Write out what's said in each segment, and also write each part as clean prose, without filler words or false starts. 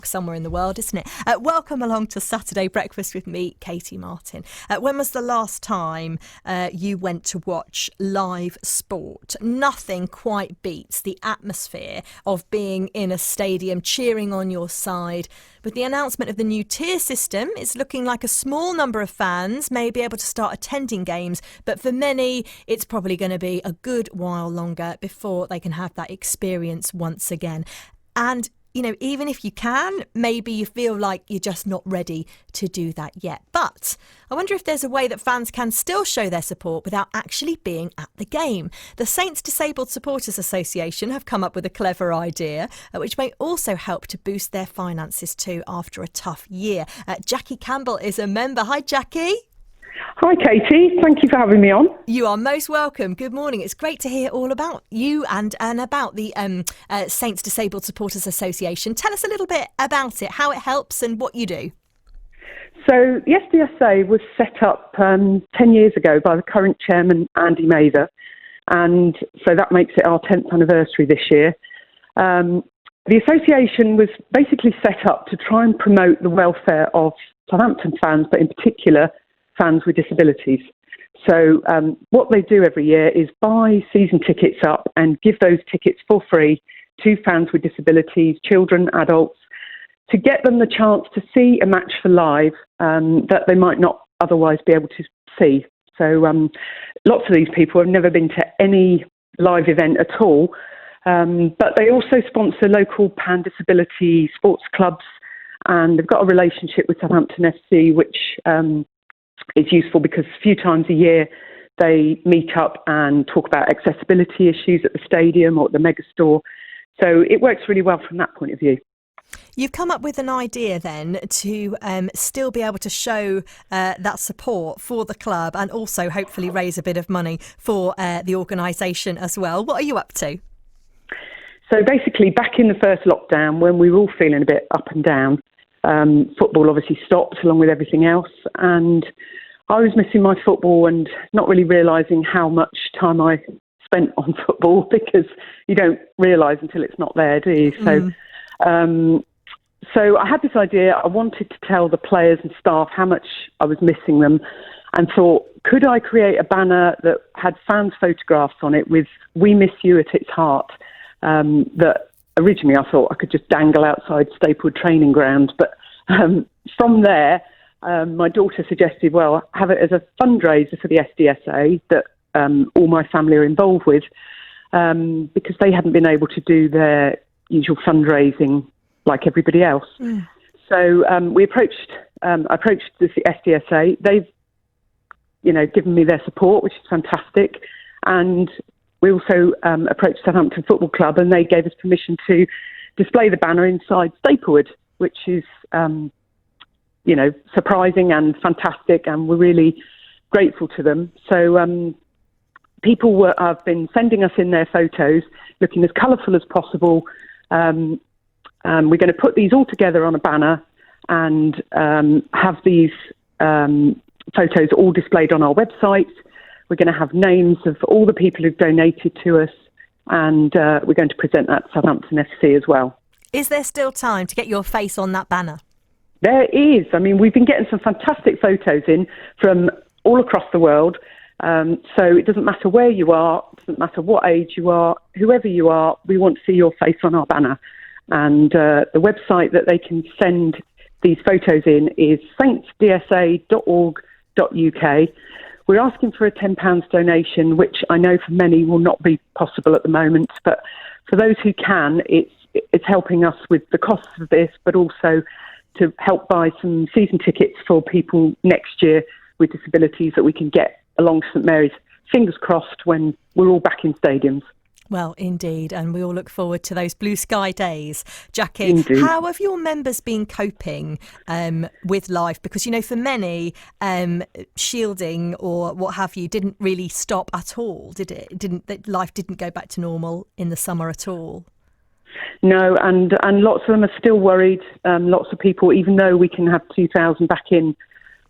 stuck somewhere in the world, isn't it? Welcome along to Saturday Breakfast with me, Katie Martin. When was the last time you went to watch live sport? Nothing quite beats the atmosphere of being in a stadium, cheering on your side. With the announcement of the new tier system, it's looking like a small number of fans may be able to start attending games, but for many, it's probably going to be a good while longer before they can have that experience once again. And, you know, even if you can, maybe you feel like you're just not ready to do that yet. But I wonder if there's a way that fans can still show their support without actually being at the game. The Saints Disabled Supporters Association have come up with a clever idea, which may also help to boost their finances too after a tough year. Jacqui Campbell is a member. Hi, Jacqui. Hi, Katie. Thank you for having me on. You are most welcome. Good morning. It's great to hear all about you and about the Saints Disabled Supporters Association. Tell us a little bit about it, how it helps and what you do. So the SDSA was set up 10 years ago by the current chairman, Andy Mather, and so that makes it our 10th anniversary this year. The association was basically set up to try and promote the welfare of Southampton fans, but in particular fans with disabilities. So what they do every year is buy season tickets up and give those tickets for free to fans with disabilities, children, adults, to get them the chance to see a match for live that they might not otherwise be able to see. So lots of these people have never been to any live event at all, but they also sponsor local pan disability sports clubs, and they've got a relationship with Southampton FC, which is useful because a few times a year they meet up and talk about accessibility issues at the stadium or at the megastore. So it works really well from that point of view. You've come up with an idea then to still be able to show that support for the club and also hopefully raise a bit of money for the organisation as well. What are you up to? So basically back in the first lockdown when we were all feeling a bit up and down, football obviously stopped along with everything else, and I was missing my football and not really realising how much time I spent on football, because you don't realise until it's not there, do you? So I had this idea. I wanted to tell the players and staff how much I was missing them, and thought, could I create a banner that had fans' photographs on it with "We Miss You" at its heart, that originally I thought I could just dangle outside Staplewood training ground, but from there, my daughter suggested, well, have it as a fundraiser for the SDSA that all my family are involved with, because they hadn't been able to do their usual fundraising like everybody else. So I approached the SDSA. They've, given me their support, which is fantastic, and we also approached Southampton Football Club, and they gave us permission to display the banner inside Staplewood, which is, surprising and fantastic, and we're really grateful to them. So people have been sending us in their photos, looking as colourful as possible. We're going to put these all together on a banner and have these photos all displayed on our website. We're going to have names of all the people who've donated to us, and we're going to present that to Southampton FC as well. Is there still time to get your face on that banner? There is. I mean, we've been getting some fantastic photos in from all across the world. So it doesn't matter where you are, it doesn't matter what age you are, whoever you are, we want to see your face on our banner. And the website that they can send these photos in is saintsdsa.org.uk. We're asking for a £10 donation, which I know for many will not be possible at the moment. But for those who can, it's helping us with the costs of this, but also to help buy some season tickets for people next year with disabilities that we can get along St Mary's. Fingers crossed when we're all back in stadiums. Well, indeed, and we all look forward to those blue sky days. Jacqui, Indeed. How have your members been coping with life? Because, for many, shielding or what have you didn't really stop at all, did it? Life didn't go back to normal in the summer at all. No, and lots of them are still worried. Lots of people, even though we can have 2,000 back in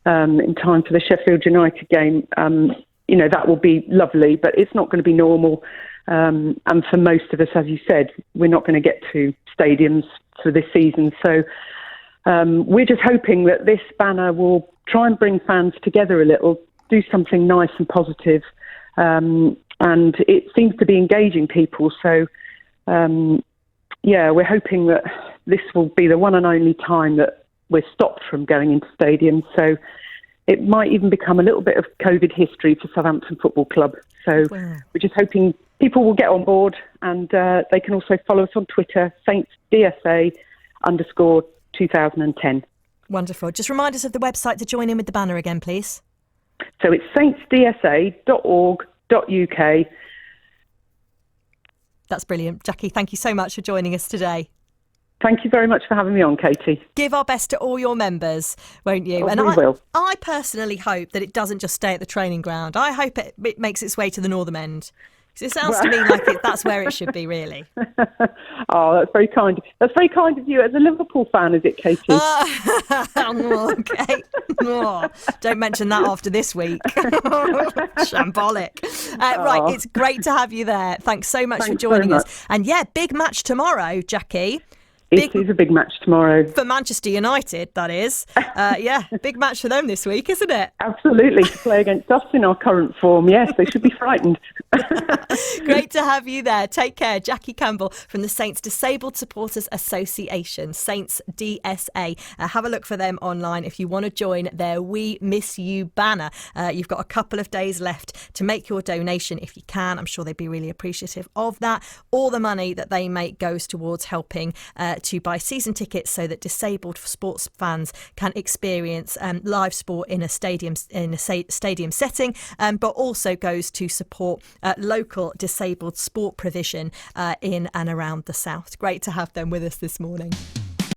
time for the Sheffield United game, that will be lovely, but it's not going to be normal. And for most of us, as you said, we're not going to get to stadiums for this season. So we're just hoping that this banner will try and bring fans together a little, do something nice and positive. And it seems to be engaging people. So, we're hoping that this will be the one and only time that we're stopped from going into stadiums. So it might even become a little bit of COVID history for Southampton Football Club. So we're just hoping people will get on board, and they can also follow us on Twitter, SaintsDSA_2010. Wonderful. Just remind us of the website to join in with the banner again, please. So it's saintsdsa.org.uk. That's brilliant. Jacqui, thank you so much for joining us today. Thank you very much for having me on, Katie. Give our best to all your members, won't you? We will. I personally hope that it doesn't just stay at the training ground. I hope it makes its way to the Northern End. Because it sounds to me like that's where it should be, really. Oh, that's very kind. That's very kind of you as a Liverpool fan, is it, Katie? Okay. Don't mention that after this week. Shambolic. Right, it's great to have you there. Thanks so much for joining us. And big match tomorrow, Jacqui. It is a big match tomorrow. For Manchester United, that is. Big match for them this week, isn't it? Absolutely. To play against us in our current form. Yes, they should be frightened. Great to have you there. Take care. Jacqui Campbell from the Saints Disabled Supporters Association, Saints DSA. Have a look for them online if you want to join their We Miss You banner. You've got a couple of days left to make your donation if you can. I'm sure they'd be really appreciative of that. All the money that they make goes towards helping to buy season tickets so that disabled sports fans can experience live sport in a stadium setting, but also goes to support local disabled sport provision in and around the south. Great to have them with us this morning.